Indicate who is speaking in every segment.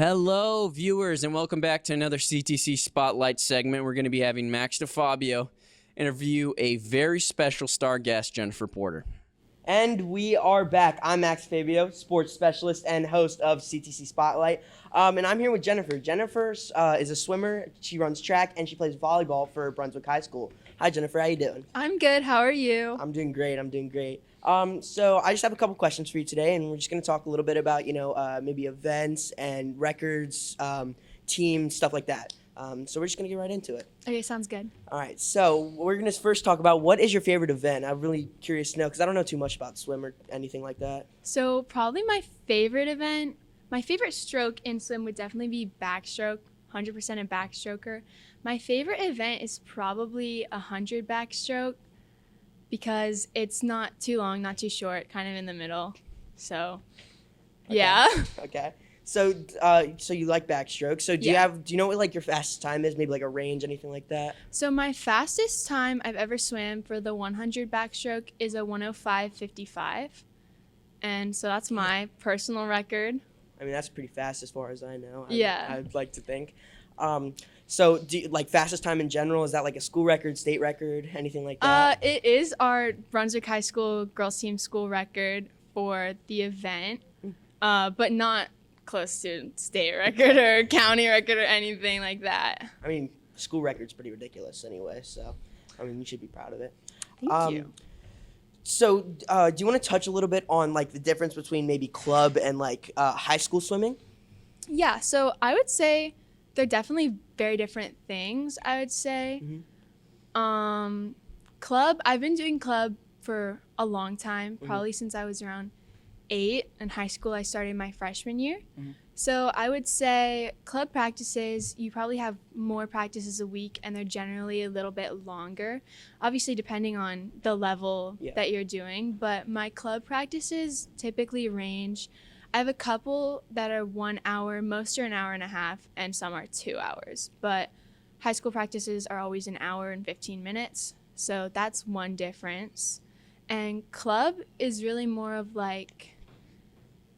Speaker 1: Hello, viewers, and welcome back to another CTC Spotlight segment. We're going to be having Max DeFabio interview a very special star guest, Jennifer Porter.
Speaker 2: And we are back. I'm Max Fabio, sports specialist and host of CTC Spotlight. And I'm here with Jennifer. Jennifer is a swimmer. She runs track and she plays volleyball for Brunswick High School. Hi, Jennifer. How you doing?
Speaker 3: I'm good. How are you?
Speaker 2: I'm doing great. So I just have a couple questions for you today, and we're just going to talk a little bit about, maybe events and records, teams, stuff like that. So we're just going to get right into it.
Speaker 3: Okay, sounds good.
Speaker 2: All right, so we're going to first talk about what is your favorite event. I'm really curious to know because I don't know too much about swim or anything like that.
Speaker 3: So probably my favorite event, my favorite stroke in swim would definitely be backstroke, 100% a backstroker. My favorite event is probably 100 backstroke because it's not too long, not too short, kind of in the middle. So,
Speaker 2: Okay.
Speaker 3: yeah.
Speaker 2: Okay. So you like backstroke. So do you know what like your fastest time is? Maybe like a range, anything like that?
Speaker 3: So my fastest time I've ever swam for the 100 backstroke is a 105.55. And so that's my personal record.
Speaker 2: I mean, that's pretty fast as far as I know.
Speaker 3: Yeah.
Speaker 2: I'd like to think. So do you, like fastest time in general, is that like a school record, state record, anything like that?
Speaker 3: It is our Brunswick High School girls team school record for the event, but not close to state record or county record or anything like that.
Speaker 2: I mean, school record's pretty ridiculous anyway, so I mean, you should be proud of it.
Speaker 3: Thank you.
Speaker 2: So, do you want to touch a little bit on like the difference between maybe club and like high school swimming?
Speaker 3: Yeah, so I would say they're definitely very different things, I would say. Club, I've been doing club for a long time, probably since I was around 8. In high school, I started my freshman year. So I would say club practices, you probably have more practices a week and they're generally a little bit longer, obviously depending on the level that you're doing. But my club practices typically range, I have a couple that are 1 hour, most are an hour and a half, and some are 2 hours. But high school practices are always an hour and 15 minutes. So that's one difference. And club is really more of like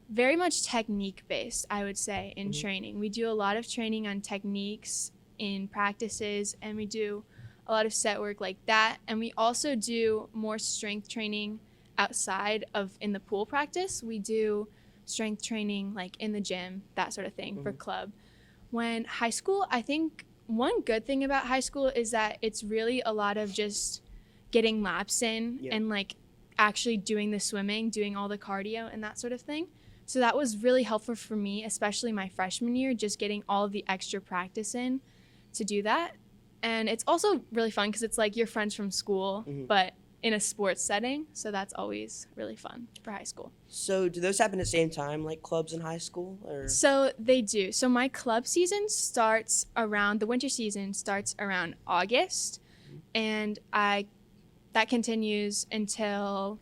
Speaker 3: very much technique based, I would say, in training. We do a lot of training on techniques in practices, and we do a lot of set work like that. And we also do more strength training outside of in the pool practice. We do strength training like in the gym, that sort of thing for club. When high school, I think one good thing about high school is that it's really a lot of just getting laps in and like actually doing the swimming, doing all the cardio and that sort of thing. So that was really helpful for me, especially my freshman year, just getting all of the extra practice in to do that. And it's also really fun because it's like your friends from school, but in a sports setting. So that's always really fun for high school.
Speaker 2: So do those happen at the same time, like clubs in high school? Or?
Speaker 3: So they do. So my club season starts around, the winter season starts around August. And that continues until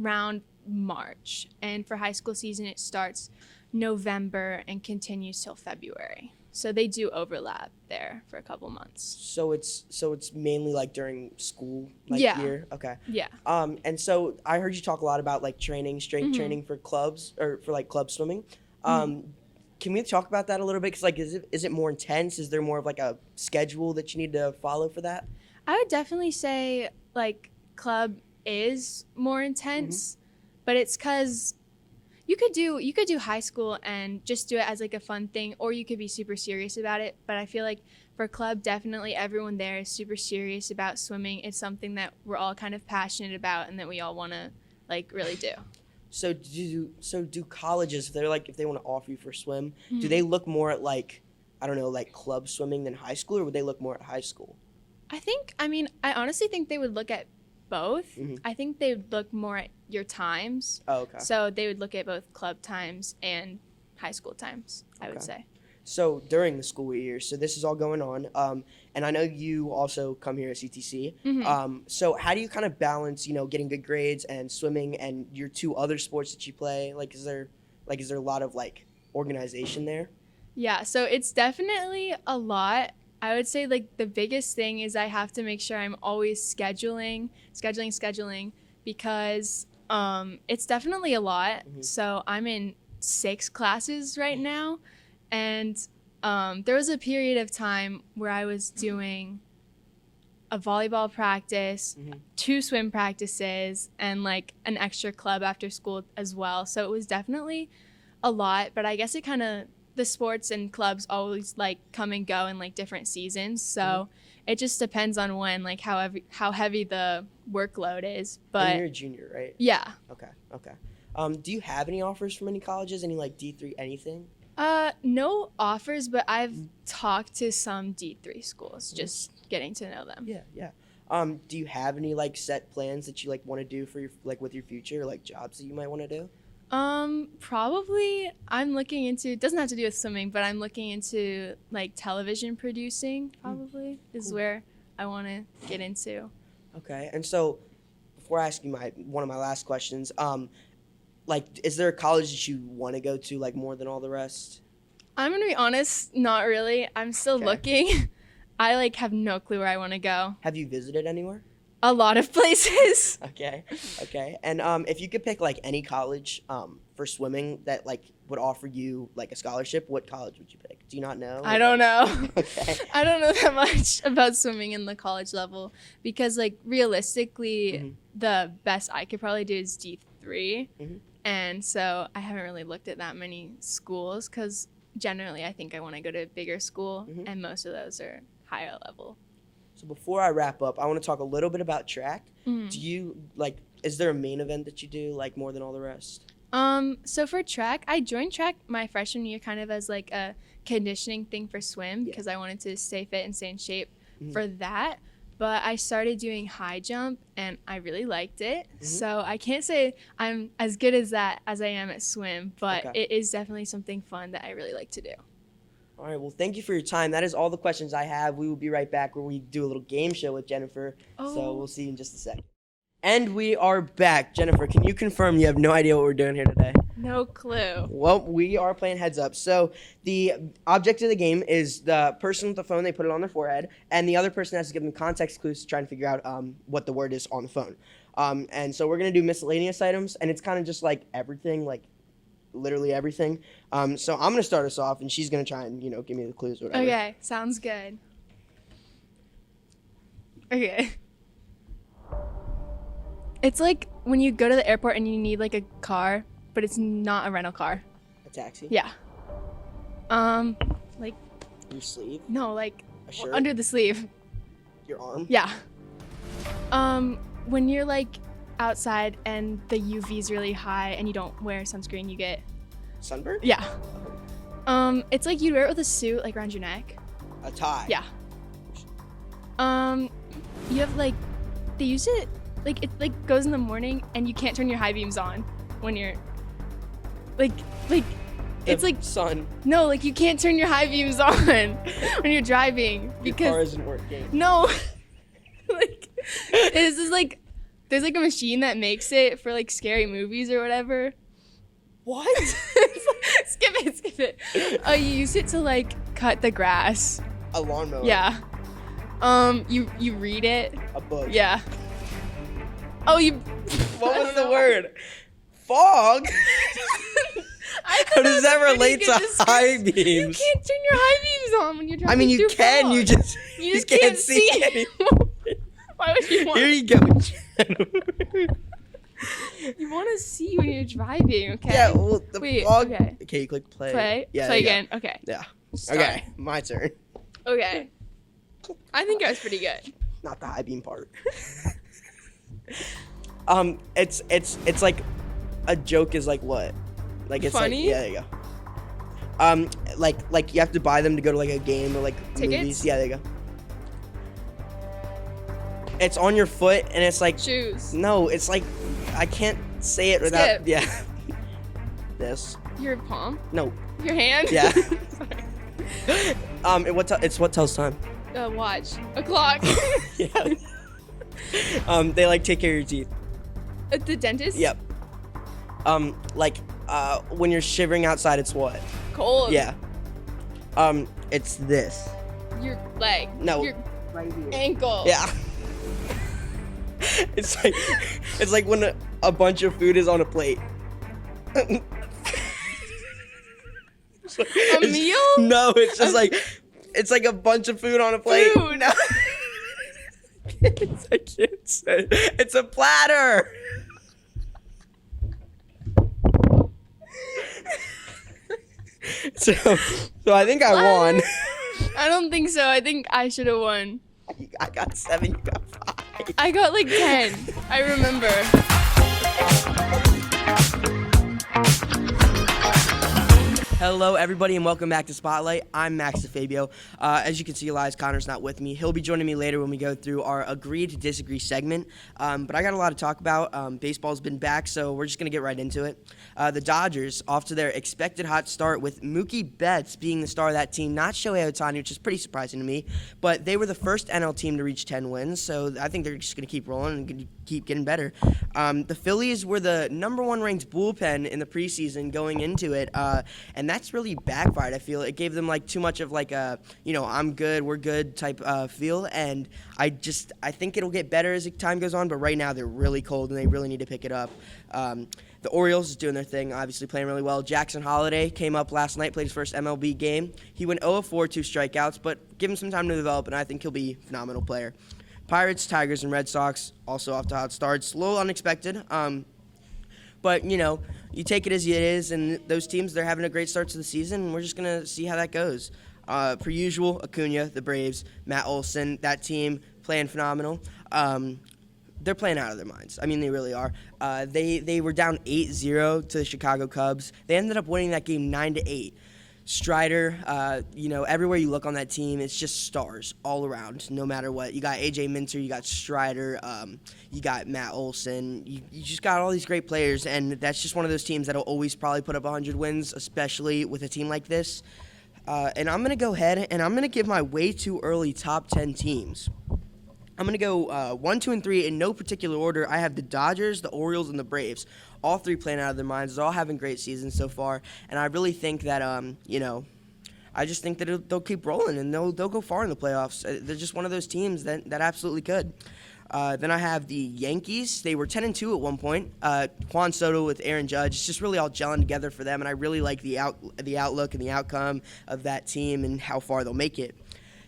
Speaker 3: around March. And for high school season, it starts November and continues till February. So they do overlap there for a couple months.
Speaker 2: So it's mainly like during school year? Okay.
Speaker 3: Yeah.
Speaker 2: And so I heard you talk a lot about like training, strength training for clubs or for like club swimming. Can we talk about that a little bit? Cause like, is it more intense? Is there more of like a schedule that you need to follow for that?
Speaker 3: I would definitely say like club is more intense, but it's because you could do high school and just do it as like a fun thing, or you could be super serious about it. But I feel like for club, definitely everyone there is super serious about swimming. It's something that we're all kind of passionate about and that we all want to like really do.
Speaker 2: So do colleges, if they want to offer you for swim, do they look more at like, I don't know, like club swimming than high school, or would they look more at high school?
Speaker 3: I honestly think they would look at both. I think they would look more at your times.
Speaker 2: Oh, okay.
Speaker 3: So they would look at both club times and high school times, I would say.
Speaker 2: So during the school year, so this is all going on, and I know you also come here at CTC. So how do you kind of balance, getting good grades and swimming and your 2 other sports that you play? Like, is there a lot of like organization there?
Speaker 3: Yeah, so it's definitely a lot. I would say like the biggest thing is I have to make sure I'm always scheduling because it's definitely a lot. So I'm in 6 classes right now, And there was a period of time where I was doing a volleyball practice, 2 swim practices, and like an extra club after school as well. So it was definitely a lot, but I guess it kind of, the sports and clubs always like come and go in like different seasons. So it just depends on when, like how heavy the workload is.
Speaker 2: And
Speaker 3: But
Speaker 2: you're a junior, right?
Speaker 3: yeah.
Speaker 2: Okay. Do you have any offers from any colleges? Any like D3 anything?
Speaker 3: No offers, but I've talked to some D3 schools, just getting to know them.
Speaker 2: Yeah. Do you have any like set plans that you like want to do for your like with your future, like jobs that you might want to do?
Speaker 3: Probably I'm looking into, it doesn't have to do with swimming, but I'm looking into like television producing probably is where I want to get into.
Speaker 2: Okay. And so before I ask you one of my last questions, like is there a college that you want to go to like more than all the rest?
Speaker 3: I'm going to be honest, not really. I'm still
Speaker 2: Okay.
Speaker 3: looking. I like have no clue where I want to go.
Speaker 2: Have you visited anywhere?
Speaker 3: A lot of places.
Speaker 2: Okay. And if you could pick like any college for swimming that like would offer you like a scholarship, what college would you pick? Do you not know?
Speaker 3: I don't know.
Speaker 2: Okay.
Speaker 3: I don't know that much about swimming in the college level because like realistically the best I could probably do is D3. And so I haven't really looked at that many schools because generally I think I want to go to a bigger school and most of those are higher level.
Speaker 2: So before I wrap up, I want to talk a little bit about track. Do you like? Is there a main event that you do like more than all the rest?
Speaker 3: So for track, I joined track my freshman year kind of as like a conditioning thing for swim because I wanted to stay fit and stay in shape for that. But I started doing high jump and I really liked it. So I can't say I'm as good as that as I am at swim, but
Speaker 2: Okay.
Speaker 3: it is definitely something fun that I really like to do.
Speaker 2: All right. Well, thank you for your time. That is all the questions I have. We will be right back where we do a little game show with Jennifer. So
Speaker 3: Oh.
Speaker 2: we'll see you in just a second. And we are back. Jennifer, can you confirm you have no idea what we're doing here today?
Speaker 3: No clue.
Speaker 2: Well, we are playing Heads Up. So the object of the game is the person with the phone, they put it on their forehead, and the other person has to give them context clues to try and figure out what the word is on the phone. And so we're going to do miscellaneous items, and it's kind of just like everything, like literally everything. So I'm going to start us off, and she's going to try and, give me the clues or whatever.
Speaker 3: Okay, sounds good. Okay. It's like when you go to the airport and you need like a car, but it's not a rental car.
Speaker 2: A taxi?
Speaker 3: Yeah. Like
Speaker 2: Your sleeve?
Speaker 3: no, like
Speaker 2: A shirt?
Speaker 3: under the sleeve.
Speaker 2: Your arm?
Speaker 3: Yeah. When you're like outside and the UV's really high and you don't wear sunscreen, you get
Speaker 2: Sunburn?
Speaker 3: yeah. It's like you'd wear it with a suit like around your neck.
Speaker 2: A tie?
Speaker 3: Yeah. You have like they use it like it like goes in the morning and you can't turn your high beams on when you're like it's
Speaker 2: The
Speaker 3: like
Speaker 2: sun.
Speaker 3: no, like you can't turn your high beams on when you're driving
Speaker 2: Your car
Speaker 3: because
Speaker 2: isn't working.
Speaker 3: no. Like this is like there's like a machine that makes it for like scary movies or whatever.
Speaker 2: What?
Speaker 3: Skip it. You use it to like cut the grass.
Speaker 2: A lawnmower?
Speaker 3: Yeah. You read it.
Speaker 2: A book?
Speaker 3: Yeah. Oh, you.
Speaker 2: What was the word? Fog? How does that relate to high
Speaker 3: You
Speaker 2: beams?
Speaker 3: can't turn your high beams on when you're driving.
Speaker 2: I mean, you
Speaker 3: through
Speaker 2: can.
Speaker 3: fog.
Speaker 2: You just
Speaker 3: can't see.
Speaker 2: anymore.
Speaker 3: Why would you want?
Speaker 2: Here you go.
Speaker 3: You want to see when you're driving, okay?
Speaker 2: Yeah. Well, the
Speaker 3: Wait,
Speaker 2: fog.
Speaker 3: okay.
Speaker 2: Okay, you click play.
Speaker 3: Play.
Speaker 2: Yeah.
Speaker 3: Play
Speaker 2: there you
Speaker 3: again. Okay.
Speaker 2: go. Yeah.
Speaker 3: Start.
Speaker 2: Okay. My turn.
Speaker 3: Okay. I think I was pretty good.
Speaker 2: Not the high beam part. It's like a joke is like what? Like it's
Speaker 3: Funny?
Speaker 2: like yeah, there you go. Like you have to buy them to go to like a game or like
Speaker 3: Tickets?
Speaker 2: movies. Yeah, there you go. It's on your foot and it's like
Speaker 3: Shoes.
Speaker 2: no, it's like I can't say it without
Speaker 3: Skip.
Speaker 2: yeah. This.
Speaker 3: Your palm.
Speaker 2: No.
Speaker 3: Your hand.
Speaker 2: Yeah.
Speaker 3: Sorry.
Speaker 2: It's what tells time.
Speaker 3: Watch. A clock.
Speaker 2: Yeah. They like take care of your teeth.
Speaker 3: At the dentist.
Speaker 2: Yep. When you're shivering outside, it's what?
Speaker 3: Cold.
Speaker 2: Yeah. It's this.
Speaker 3: Your leg.
Speaker 2: No.
Speaker 3: Your
Speaker 2: Right here.
Speaker 3: ankle.
Speaker 2: Yeah. it's like when a bunch of food is on a plate.
Speaker 3: A meal?
Speaker 2: No, it's just like it's like a bunch of food on a plate.
Speaker 3: Food.
Speaker 2: No. I can't say. It's a platter. So I think I won.
Speaker 3: I don't think so. I think I should have won.
Speaker 2: I got 7. You got 5.
Speaker 3: I got like 10. I remember.
Speaker 2: Hello, everybody, and welcome back to Spotlight. I'm Max DeFabio. As you can see, Elias Connor's not with me. He'll be joining me later when we go through our Agree to Disagree segment. But I got a lot to talk about. Baseball's been back, so we're just going to get right into it. The Dodgers, off to their expected hot start with Mookie Betts being the star of that team, not Shohei Ohtani, which is pretty surprising to me. But they were the first NL team to reach 10 wins, so I think they're just going to keep rolling and keep getting better. The Phillies were the number 1 ranked bullpen in the preseason going into it, and that's really backfired. I feel it gave them like too much of like a I'm good, we're good type feel, and I think it'll get better as time goes on. But right now they're really cold and they really need to pick it up. The Orioles is doing their thing, obviously playing really well. Jackson Holiday came up last night, played his first MLB game. He went 0-4, 2 strikeouts, but give him some time to develop, and I think he'll be a phenomenal player. Pirates, Tigers, and Red Sox also off to hot starts. A little unexpected, but you take it as it is, and those teams, they're having a great start to the season, and we're just going to see how that goes. Per usual, Acuna, the Braves, Matt Olson, that team playing phenomenal. They're playing out of their minds. I mean, they really are. They were down 8-0 to the Chicago Cubs. They ended up winning that game 9-8. Strider, everywhere you look on that team, it's just stars all around, no matter what. You got A.J. Minter, you got Strider, you got Matt Olson. You just got all these great players, and that's just one of those teams that'll always probably put up 100 wins, especially with a team like this. And I'm going to go ahead, and I'm going to give my way too early top 10 teams. I'm going to go 1, 2, and 3 in no particular order. I have the Dodgers, the Orioles, and the Braves. All 3 playing out of their minds. They're all having great seasons so far. And I really think that, I just think that they'll keep rolling and they'll go far in the playoffs. They're just one of those teams that absolutely could. Then I have the Yankees. They were 10-2 at one point. Juan Soto with Aaron Judge. It's just really all gelling together for them. And I really like the outlook and the outcome of that team and how far they'll make it.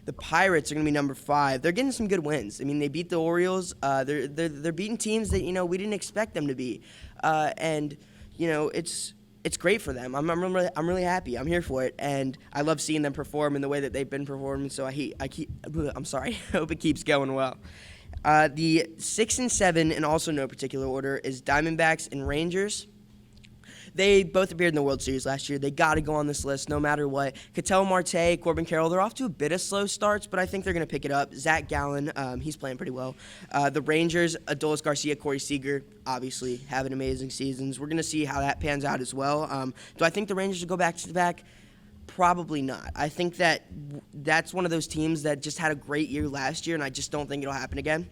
Speaker 2: The Pirates are going to be number 5. They're getting some good wins. I mean, they beat the Orioles. They're beating teams that we didn't expect them to be, and it's great for them. I'm really happy. I'm here for it, and I love seeing them perform in the way that they've been performing. So I'm sorry. I hope it keeps going well. The 6 and 7, in also no particular order, is Diamondbacks and Rangers. They both appeared in the World Series last year. They got to go on this list no matter what. Ketel Marte, Corbin Carroll, they're off to a bit of slow starts, but I think they're going to pick it up. Zach Gallen, he's playing pretty well. The Rangers, Adolis Garcia, Corey Seager, obviously having amazing seasons. We're going to see how that pans out as well. Do I think the Rangers will go back-to-back? Probably not. I think that's one of those teams that just had a great year last year, and I just don't think it'll happen again.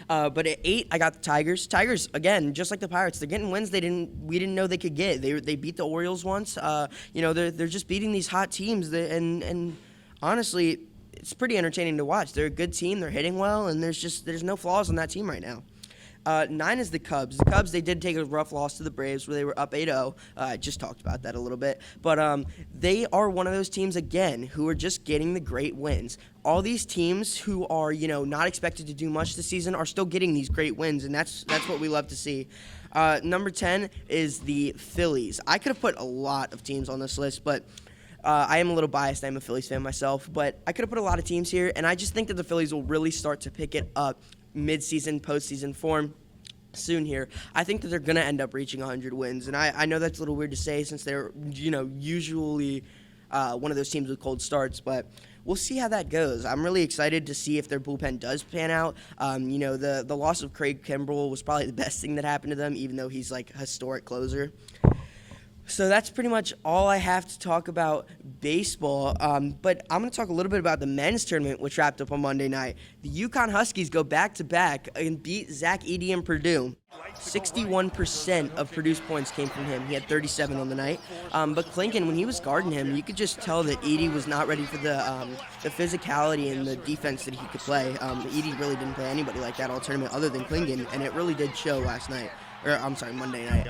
Speaker 2: But at 8, I got the Tigers. Tigers, again, just like the Pirates, they're getting wins we didn't know they could get. They beat the Orioles once. They're just beating these hot teams. And honestly, it's pretty entertaining to watch. They're a good team. They're hitting well, and there's no flaws on that team right now. 9 is the Cubs. The Cubs, they did take a rough loss to the Braves where they were up 8-0. I just talked about that a little bit. But they are one of those teams, again, who are just getting the great wins. All these teams who are, not expected to do much this season are still getting these great wins, and that's what we love to see. Number 10 is the Phillies. I could have put a lot of teams on this list, but I am a little biased. I'm a Phillies fan myself, but I could have put a lot of teams here, and I just think that the Phillies will really start to pick it up mid-season, postseason form soon here. I think that they're going to end up reaching 100 wins, and I know that's a little weird to say since they're, usually one of those teams with cold starts, but we'll see how that goes. I'm really excited to see if their bullpen does pan out. The loss of Craig Kimbrell was probably the best thing that happened to them, even though he's like a historic closer. So that's pretty much all I have to talk about baseball. But I'm going to talk a little bit about the men's tournament, which wrapped up on Monday night. The UConn Huskies go back-to-back and beat Zach Edey and Purdue. 61% of Purdue's points came from him. He had 37 on the night. But Clingan, when he was guarding him, you could just tell that Edey was not ready for the physicality and the defense that he could play. Edey really didn't play anybody like that all tournament other than Clingan, and it really did show last night. or I'm sorry, Monday night.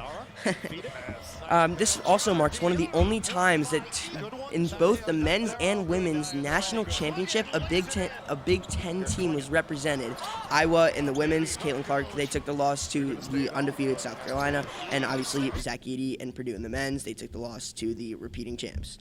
Speaker 2: This also marks one of the only times that in both the men's and women's national championship, a Big Ten team was represented. Iowa in the women's, Caitlin Clark, they took the loss to the undefeated South Carolina, and obviously Zach Edey and Purdue in the men's, they took the loss to the repeating champs.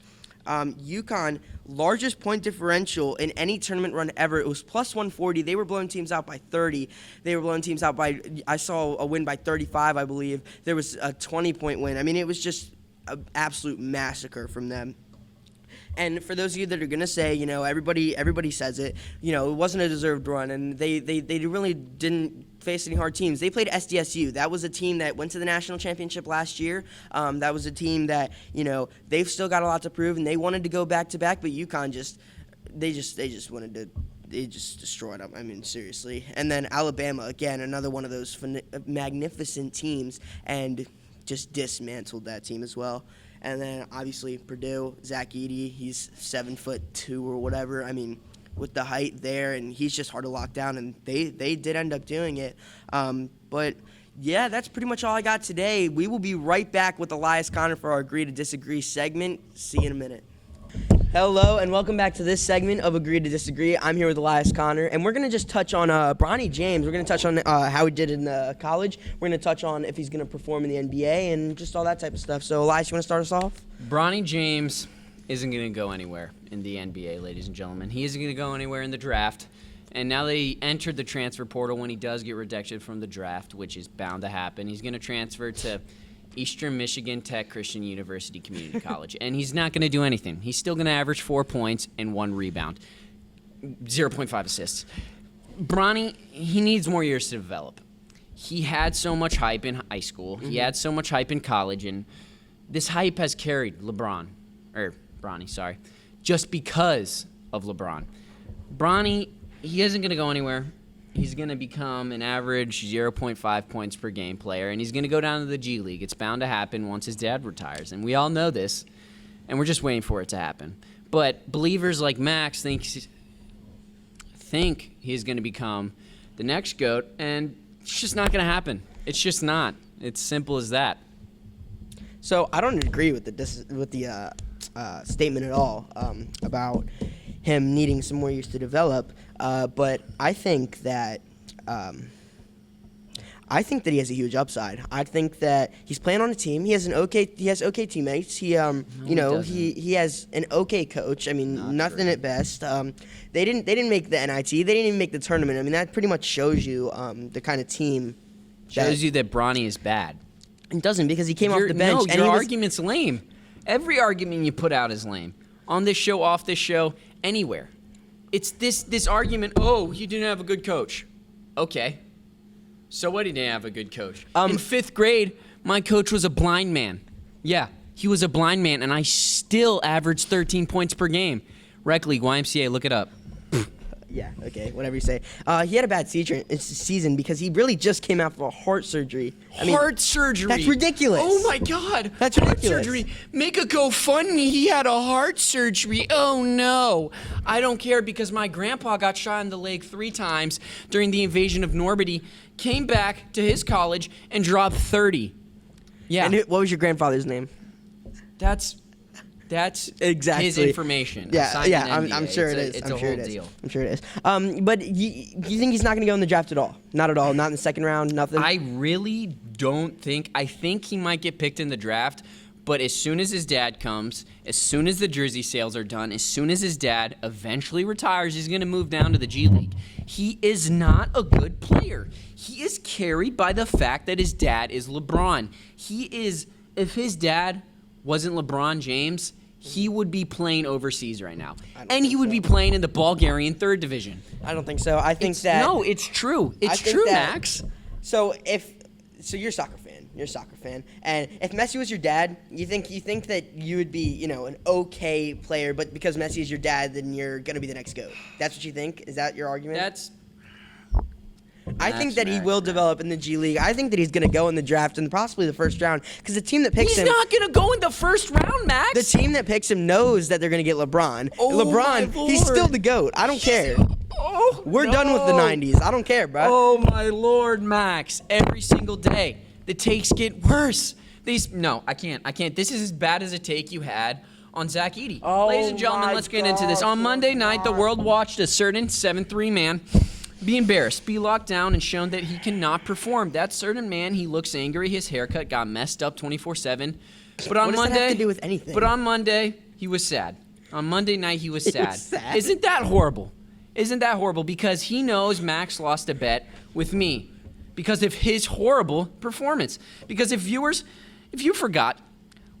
Speaker 2: UConn, largest point differential in any tournament run ever. It was plus 140. They were blowing teams out by 30. They were blowing teams out by, I saw a win by 35, I believe. There was a 20-point win. I mean, it was just an absolute massacre from them. And for those of you that are going to say, everybody says it, it wasn't a deserved run, and they really didn't face any hard teams. They played SDSU. That was a team that went to the national championship last year. That was a team that, they've still got a lot to prove, and they wanted to go back-to-back, but UConn they just destroyed them. I mean, seriously. And then Alabama, again, another one of those magnificent teams, and just dismantled that team as well. And then, obviously, Purdue, Zach Edey, he's 7'2" or whatever. I mean, with the height there, and he's just hard to lock down, and they did end up doing it. But, yeah, that's pretty much all I got today. We will be right back with Elias Connor for our Agree to Disagree segment. See you in a minute. Hello, and welcome back to this segment of Agree to Disagree. I'm here with Elias Connor, and we're going to just touch on Bronny James. We're going to touch on how he did in college. We're going to touch on if he's going to perform in the NBA and just all that type of stuff. So, Elias, you want to start us off?
Speaker 1: Bronny James isn't going to go anywhere in the NBA, ladies and gentlemen. He isn't going to go anywhere in the draft. And now that he entered the transfer portal, when he does get rejected from the draft, which is bound to happen, he's going to transfer to Eastern Michigan Tech Christian University Community College. And he's not going to do anything. He's still going to average 4 points and 1 rebound, 0.5 assists. Bronny, he needs more years to develop. He had so much hype in high school. Mm-hmm. He had so much hype in college. And this hype has carried Bronny, just because of LeBron. Bronny, he isn't going to go anywhere. He's going to become an average 0.5 points per game player, and he's going to go down to the G League. It's bound to happen once his dad retires, and we all know this, and we're just waiting for it to happen. But believers like Max think he's going to become the next GOAT, and it's just not going to happen. It's just not. It's simple as that.
Speaker 2: So I don't agree with the statement at all about him needing some more years to develop, but I think that he has a huge upside. I think that he's playing on a team. He has okay teammates. He has an okay coach. I mean, nothing at best. They didn't make the NIT. They didn't even make the tournament. I mean, that pretty much shows you the kind of team.
Speaker 1: Shows you that Bronny is bad.
Speaker 2: It doesn't, because he came off the bench.
Speaker 1: No, your argument's lame. Every argument you put out is lame. On this show, off this show, anywhere. It's this argument, he didn't have a good coach. Okay. So what, he didn't have a good coach? In 5th grade, my coach was a blind man. Yeah, he was a blind man, and I still averaged 13 points per game. Rec League, YMCA, look it up.
Speaker 2: Yeah, okay, whatever you say. He had a bad season because he really just came out of a heart surgery.
Speaker 1: Heart surgery?
Speaker 2: That's ridiculous.
Speaker 1: Oh, my God.
Speaker 2: That's ridiculous.
Speaker 1: Heart surgery. Make a GoFundMe. He had a heart surgery. Oh, no. I don't care, because my grandpa got shot in the leg 3 times during the invasion of Normandy, came back to his college, and dropped 30. Yeah.
Speaker 2: And what was your grandfather's name?
Speaker 1: That's exactly his information.
Speaker 2: Yeah, I'm sure it is.
Speaker 1: It's a whole deal.
Speaker 2: I'm sure it is. But you think he's not going to go in the draft at all? Not at all. Not in the second round. Nothing.
Speaker 1: I really don't think. I think he might get picked in the draft, but as soon as his dad comes, as soon as the jersey sales are done, as soon as his dad eventually retires, he's going to move down to the G League. He is not a good player. He is carried by the fact that his dad is LeBron. If his dad wasn't LeBron James, he would be playing overseas right now. And he would be playing in the Bulgarian 3rd division.
Speaker 2: I don't think so. I think that...
Speaker 1: No, it's true. It's true, Max.
Speaker 2: So you're a soccer fan. You're a soccer fan. And if Messi was your dad, you think that you would be, an okay player, but because Messi is your dad, then you're going to be the next GOAT. That's what you think? Is that your argument? I think that he will develop in the G League. I think that he's going to go in the draft and possibly the first round, because the team that picks him...
Speaker 1: He's not going to go in the first round, Max!
Speaker 2: The team that picks him knows that they're going to get LeBron. LeBron, he's still the GOAT. I don't care. We're done with the 90s. I don't care, bro.
Speaker 1: Oh, my Lord, Max. Every single day, the takes get worse. No, I can't. This is as bad as a take you had on Zach Edey.
Speaker 2: Oh
Speaker 1: Ladies and gentlemen,
Speaker 2: my
Speaker 1: let's get into this. On
Speaker 2: gosh,
Speaker 1: Monday night, the world watched a certain 7'3" man be embarrassed, be locked down, and shown that he cannot perform. That certain man, he looks angry. His haircut got messed up 24/7. But on
Speaker 2: What does
Speaker 1: Monday,
Speaker 2: that have to do with anything?
Speaker 1: But on Monday, he was sad. On Monday night, he was sad.
Speaker 2: sad?
Speaker 1: Isn't that horrible? Isn't that horrible? Because he knows Max lost a bet with me because of his horrible performance. Because if you forgot,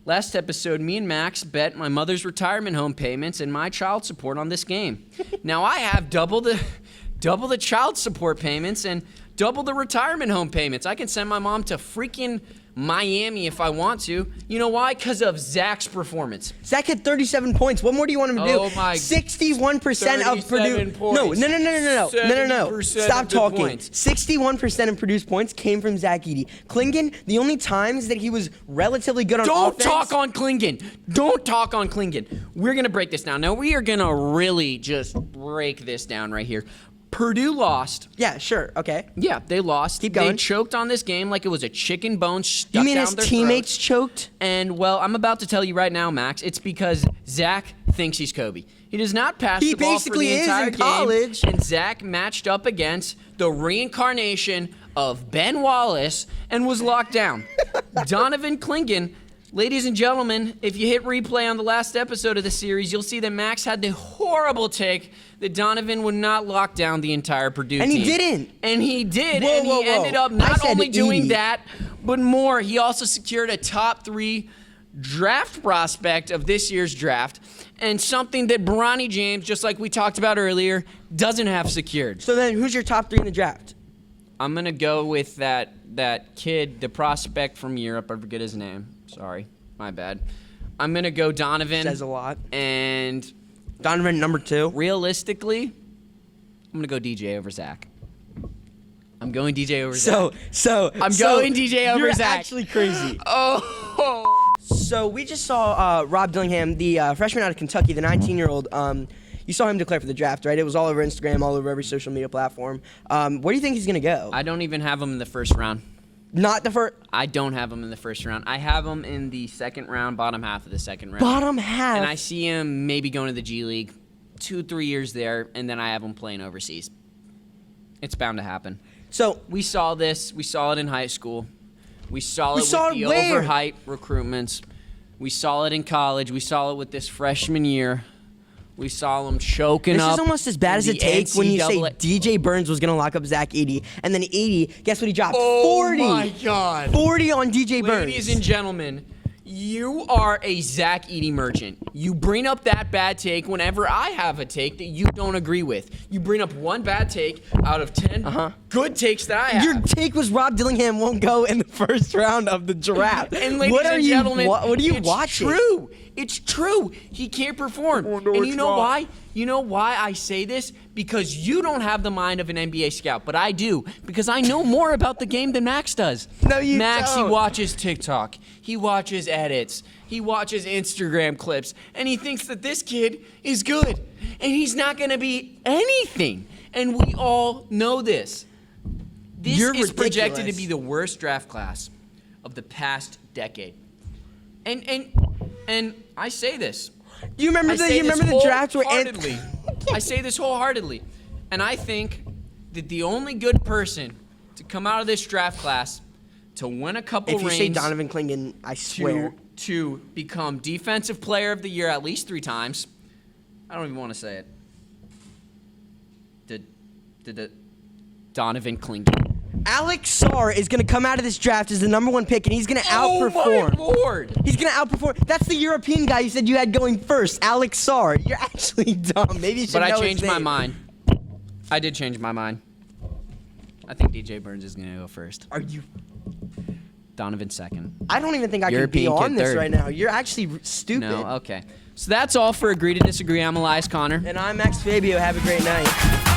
Speaker 1: last episode, me and Max bet my mother's retirement home payments and my child support on this game. Now I have double the child support payments and double the retirement home payments. I can send my mom to freaking Miami if I want to. You know why? Because of Zach's performance.
Speaker 2: Zach had 37 points. What more do you want him to do?
Speaker 1: Oh my!
Speaker 2: 61% of
Speaker 1: 37
Speaker 2: Purdue.
Speaker 1: points.
Speaker 2: No.
Speaker 1: 70%
Speaker 2: Stop
Speaker 1: of the
Speaker 2: talking.
Speaker 1: points.
Speaker 2: 61% of Purdue's points came from Zach Edey. Klingon, the only times that he was relatively good on
Speaker 1: Don't
Speaker 2: offense.
Speaker 1: talk on Klingon. Don't talk on Klingon. We're going to break this down. Now, we are going to really just break this down right here. Purdue lost.
Speaker 2: Yeah, sure. Okay.
Speaker 1: Yeah, they lost.
Speaker 2: Keep going.
Speaker 1: They choked on this game like it was a chicken bone stuck
Speaker 2: You mean
Speaker 1: down
Speaker 2: his
Speaker 1: their
Speaker 2: teammates
Speaker 1: throats.
Speaker 2: choked?
Speaker 1: And, well, I'm about to tell you right now, Max, it's because Zach thinks he's Kobe. He does not pass
Speaker 2: He
Speaker 1: the ball
Speaker 2: basically
Speaker 1: for the
Speaker 2: is
Speaker 1: entire
Speaker 2: in
Speaker 1: game.
Speaker 2: college.
Speaker 1: And Zach matched up against the reincarnation of Ben Wallace and was locked down. Donovan Klingon, ladies and gentlemen, if you hit replay on the last episode of the series, you'll see that Max had the horrible take that Donovan would not lock down the entire Purdue
Speaker 2: And
Speaker 1: team.
Speaker 2: he didn't.
Speaker 1: And he did,
Speaker 2: Whoa,
Speaker 1: and
Speaker 2: whoa,
Speaker 1: he
Speaker 2: whoa.
Speaker 1: ended up
Speaker 2: I
Speaker 1: not
Speaker 2: said
Speaker 1: only doing
Speaker 2: Edey.
Speaker 1: that, but more. He also secured a top 3 draft prospect of this year's draft, and something that Bronny James, just like we talked about earlier, doesn't have secured.
Speaker 2: So then who's your top 3 in the draft?
Speaker 1: I'm gonna go with that kid, the prospect from Europe. I forget his name. Sorry, my bad. I'm gonna go Donovan.
Speaker 2: Says a lot.
Speaker 1: And
Speaker 2: Donovan, number 2.
Speaker 1: realistically, I'm gonna go DJ over Zach. I'm going DJ over Zach.
Speaker 2: I'm
Speaker 1: going DJ over
Speaker 2: you're
Speaker 1: Zach.
Speaker 2: actually crazy.
Speaker 1: Oh.
Speaker 2: So we just saw Rob Dillingham, the freshman out of Kentucky, the 19-year-old. You saw him declare for the draft, right? It was all over Instagram, all over every social media platform. Where do you think he's going to go?
Speaker 1: I don't even have him in the first round.
Speaker 2: Not the first.
Speaker 1: I don't have him in the first round. I have him in the second round, bottom half of the second round.
Speaker 2: Bottom half.
Speaker 1: And I see him maybe going to the G League, 2-3 years there, and then I have him playing overseas. It's bound to happen.
Speaker 2: So
Speaker 1: We saw this. We saw it in high school. We saw it
Speaker 2: saw
Speaker 1: with the
Speaker 2: it where?
Speaker 1: overhyped recruitments. We saw it in college. We saw it with this freshman year. We saw him choking
Speaker 2: this
Speaker 1: up.
Speaker 2: is almost as bad
Speaker 1: in
Speaker 2: as it
Speaker 1: the
Speaker 2: takes when you say
Speaker 1: NCAA.
Speaker 2: DJ Burns was going to lock up Zach Edey, and then Edey, guess what he dropped?
Speaker 1: Oh
Speaker 2: 40.
Speaker 1: my God.
Speaker 2: 40 on DJ Burns.
Speaker 1: Ladies and gentlemen, you are a Zach Edey merchant. You bring up that bad take whenever I have a take that you don't agree with. You bring up one bad take out of 10 good takes that I have.
Speaker 2: Your take was Rob Dillingham won't go in the first round of the draft.
Speaker 1: And ladies
Speaker 2: what are
Speaker 1: and
Speaker 2: you,
Speaker 1: gentlemen,
Speaker 2: what are you
Speaker 1: it's
Speaker 2: watching?
Speaker 1: True. It's true. He can't perform.
Speaker 2: Oh, no,
Speaker 1: and you
Speaker 2: it's
Speaker 1: know
Speaker 2: not.
Speaker 1: why? You know why I say this? Because you don't have the mind of an NBA scout, but I do. Because I know more about the game than Max does.
Speaker 2: No, you
Speaker 1: Max,
Speaker 2: don't.
Speaker 1: he watches TikTok. He watches edits. He watches Instagram clips. And he thinks that this kid is good. And he's not going to be anything. And we all know this. This
Speaker 2: You're
Speaker 1: is projected to
Speaker 2: ridiculous.
Speaker 1: be the worst draft class of the past decade. And I say this.
Speaker 2: You remember
Speaker 1: I say
Speaker 2: the
Speaker 1: this
Speaker 2: draft where
Speaker 1: wholeheartedly. I say this wholeheartedly. And I think that the only good person to come out of this draft class to win a couple
Speaker 2: If you
Speaker 1: rings
Speaker 2: say Donovan Klingon, I swear.
Speaker 1: to become defensive player of the year at least 3 times. I don't even want to say it. Did Donovan Klingon.
Speaker 2: Alex Sarr is going to come out of this draft as the number 1 pick, and he's going to outperform.
Speaker 1: Oh my lord!
Speaker 2: He's going to outperform. That's the European guy you said you had going first, Alex Sarr. You're actually dumb. Maybe you should
Speaker 1: But
Speaker 2: know
Speaker 1: I
Speaker 2: his
Speaker 1: changed my
Speaker 2: name.
Speaker 1: mind. I did change my mind. I think DJ Burns is going to go first.
Speaker 2: Are you?
Speaker 1: Donovan second.
Speaker 2: I don't even think I can be
Speaker 1: European
Speaker 2: on
Speaker 1: kid
Speaker 2: this
Speaker 1: third.
Speaker 2: right now. You're actually stupid.
Speaker 1: No? Okay. So that's all for Agree to Disagree. I'm Elias Connor.
Speaker 2: And I'm Max Fabio. Have a great night.